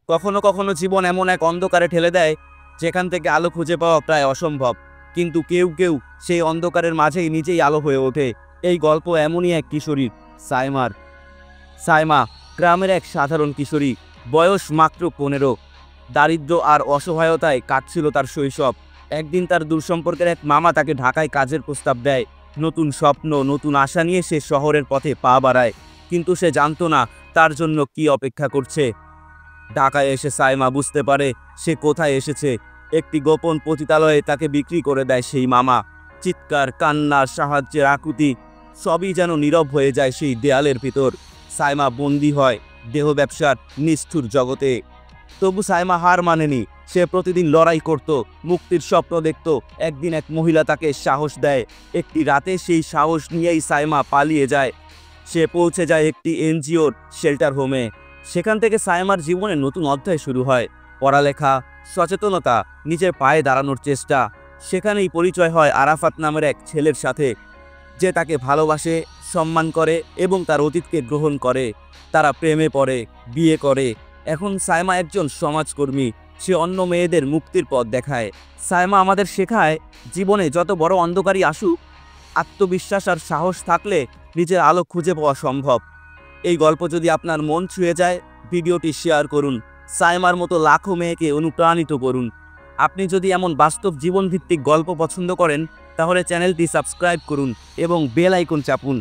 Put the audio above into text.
কখনো কখনো জীবন এমন এক অন্ধকারে ঠেলে দেয় যেখান থেকে আলো খুঁজে পাওয়া প্রায় অসম্ভব, কিন্তু কেউ কেউ সেই অন্ধকারের মাঝেই নিজেই আলো হয়ে ওঠে। এই গল্প এমনই এক কিশোরীর, সাইমার। সাইমা গ্রামের এক সাধারণ কিশোরী, বয়স মাত্র 15। দারিদ্র্য আর অসহায়তায় কাটছিল তার শৈশব। একদিন তার দূরসম্পর্কের এক মামা তাকে ঢাকায় কাজের প্রস্তাব দেয়। নতুন স্বপ্ন, নতুন আশা নিয়ে সে শহরের পথে পা বাড়ায়, কিন্তু সে জানতো না তার জন্য কি অপেক্ষা করছে। ঢাকায় এসে সাইমা বুঝতে পারে সে কোথায় এসেছে। একটি গোপন পতিতালয়ে তাকে বিক্রি করে দেয় সেই মামা। চিৎকার, কান্না, সাহায্যের আকুতি সবই যেন নীরব হয়ে যায় সেই দেয়ালের ভিতর। সাইমা বন্দী হয় দেহ ব্যবসার নিষ্ঠুর জগতে। তবু সাইমা হার মানেনি। সে প্রতিদিন লড়াই করত, মুক্তির স্বপ্ন দেখত। একদিন এক মহিলা তাকে সাহস দেয়। একটি রাতে সেই সাহস নিয়েই সাইমা পালিয়ে যায়। সে পৌঁছে যায় একটি এনজিওর শেল্টার হোমে। সেখান থেকে সাইমার জীবনে নতুন অধ্যায় শুরু হয়। পড়ালেখা, সচেতনতা, নিজের পায়ে দাঁড়ানোর চেষ্টা। সেখানেই পরিচয় হয় আরাফাত নামের এক ছেলের সাথে, যে তাকে ভালোবাসে, সম্মান করে এবং তার অতীতকে গ্রহণ করে। তারা প্রেমে পড়ে, বিয়ে করে। এখন সাইমা একজন সমাজকর্মী। সে অন্য মেয়েদের মুক্তির পথ দেখায়। সাইমা আমাদের শেখায়, জীবনে যত বড় অন্ধকারই আসুক, আত্মবিশ্বাস আর সাহস থাকলে নিজের আলো খুঁজে পাওয়া সম্ভব। এই গল্প যদি আপনার মন ছুঁয়ে যায়, ভিডিওটি শেয়ার করুন। সাইমার মতো লাখো মেয়েকে অনুপ্রাণিত করুন। আপনি যদি এমন বাস্তব জীবনভিত্তিক গল্প পছন্দ করেন, তাহলে চ্যানেলটি সাবস্ক্রাইব করুন এবং বেল আইকন চাপুন।